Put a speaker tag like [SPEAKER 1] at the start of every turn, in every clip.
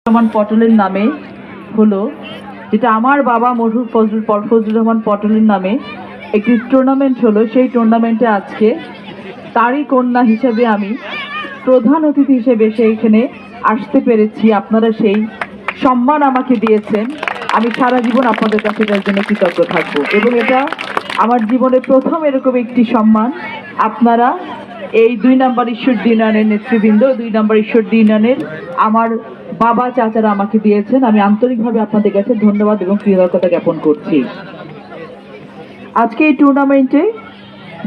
[SPEAKER 1] রহমান পটলের নামে হলো, যেটা আমার বাবা মরহুম ফজলুর রহমান পটলের নামে একটি টুর্নামেন্ট হলো। সেই টুর্নামেন্টে আজকে তারই কন্যা হিসেবে আমি প্রধান অতিথি হিসেবে এখানে আসতে পেরেছি। আপনারা সেই সম্মান আমাকে দিয়েছেন, আমি সারা জীবন আপনাদের কাছে এটার জন্য কৃতজ্ঞ থাকবো। এবং এটা আমার জীবনে প্রথম এরকম একটি সম্মান আপনারা এই 2 নম্বর ঈশ্বরদী ইউনিয়নের নেতৃবৃন্দ, 2 নম্বর ঈশ্বরদী ইউনিয়নের আমার বাবা চাচারা আমাকে দিয়েছেন। আমি আন্তরিকভাবে আপনাদের কাছে ধন্যবাদ এবং কৃতজ্ঞতা জ্ঞাপন করছি। আজকে এই টুর্নামেন্টে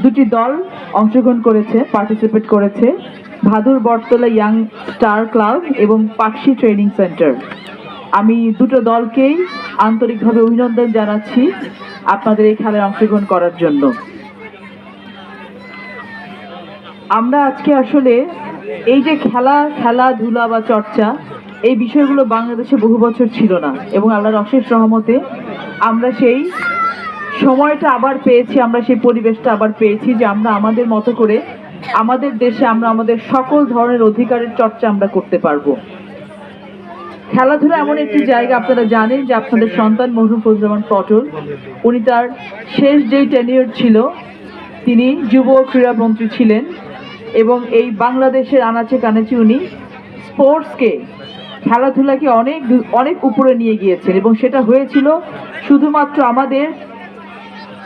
[SPEAKER 1] দুটি দল অংশগ্রহণ করেছে, পার্টিসিপেট করেছে, ভাদুর বটতলা ইয়াং স্টার ক্লাব এবং পাকশি ট্রেনিং সেন্টার। আমি দুটো দলকেই আন্তরিকভাবে অভিনন্দন জানাচ্ছি আপনাদের এই খেলায় অংশগ্রহণ করার জন্য। আমরা আজকে আসলে এই যে খেলাধুলা বা চর্চা, এই বিষয়গুলো বাংলাদেশে বহু বছর ছিল না, এবং আল্লাহর অশেষ রহমতে আমরা সেই সময়টা আবার পেয়েছি, আমরা সেই পরিবেশটা আবার পেয়েছি যে আমরা আমাদের মতো করে আমাদের দেশে আমরা আমাদের সকল ধরনের অধিকারের চর্চা আমরা করতে পারবো। খেলাধুলা এমন একটি জায়গা, আপনারা জানেন যে আপনাদের সন্তান মরহুম ফজলুর রহমান পটল, উনি তার শেষ যেই টেনিয়র ছিল তিনি যুব ক্রীড়া মন্ত্রী ছিলেন, এবং এই বাংলাদেশের আনাচে কানাচে উনি স্পোর্টসকে, খেলাধুলাকে অনেক অনেক উপরে নিয়ে গিয়েছেন। এবং সেটা হয়েছিল শুধুমাত্র আমাদের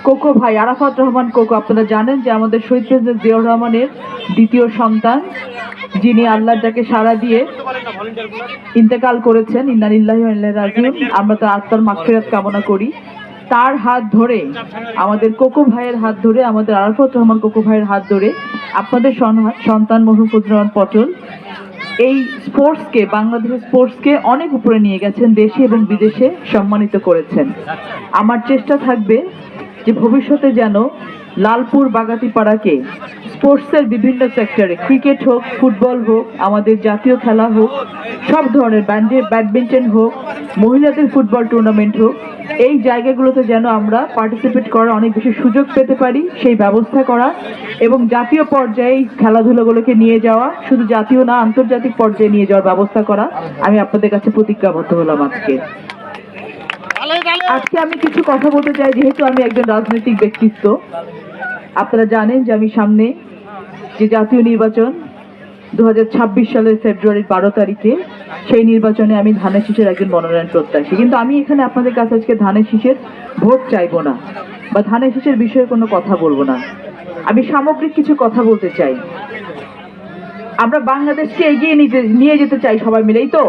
[SPEAKER 1] কোকো ভাই আরাফাত রহমান কোকো। আপনারা জানেন যে আমাদের শহীদ প্রেসিডেন্ট জিয়াউর রহমানের দ্বিতীয় সন্তান, যিনি আল্লাহর ডাকে সাড়া দিয়ে ইন্তেকাল করেছেন, ইন্না লিল্লাহি ওয়া ইন্না ইলাইহি রাজিউন, আমরা তার আত্মার মাগফিরাত কামনা করি। তার হাত ধরে, আমাদের কোকো ভাইয়ের হাত ধরে, আমাদের আরাফাত রহমান কোকো ভাইয়ের হাত ধরে আপনাদের সন্তান মরহুম ফজলুর রহমান পটল এই স্পোর্টসকে, বাংলাদেশের স্পোর্টসকে অনেক উপরে নিয়ে গেছেন, দেশে এবং বিদেশে সম্মানিত করেছেন। আমার চেষ্টা থাকবে যে ভবিষ্যতে যেন লালপুর বাগাতিপাড়াকে স্পোর্টসের বিভিন্ন সেক্টরে, ক্রিকেট হোক, ফুটবল হোক, আমাদের জাতীয় খেলা হোক, সব ধরনের ব্যাডমিন্টন হোক, মহিলাদের ফুটবল টুর্নামেন্ট হোক, এই জায়গাগুলোতে যেন আমরা পার্টিসিপেট করার অনেক বেশি সুযোগ পেতে পারি, সেই ব্যবস্থা করা, এবং জাতীয় পর্যায়ে খেলাধুলাগুলোকে নিয়ে যাওয়া, শুধু জাতীয় না আন্তর্জাতিক পর্যায়ে নিয়ে যাওয়ার ব্যবস্থা করা। আমি আপনাদের কাছে প্রতিজ্ঞাবদ্ধ হলাম আজকে আমি কিছু কথা বলতে চাই, যেহেতু আমি একজন রাজনৈতিক ব্যক্তিত্ব। আপনারা জানেন যে আমি সামনে যে জাতীয় নির্বাচন 2026 সালের ফেব্রুয়ারির 12 তারিখে, সেই নির্বাচনে আমি ধানের শীষের একজন মনোনয়ন প্রত্যাশী। কিন্তু আমি এখানে আপনাদের কাছে আজকে ধানের শীষের ভোট চাইবো না, বা ধানের শীষের বিষয়ে কোনো কথা বলবো না। আমি সামগ্রিক কিছু কথা বলতে চাই। আমরা বাংলাদেশকে এগিয়ে নিয়ে যেতে চাই সবাই মিলেই তো।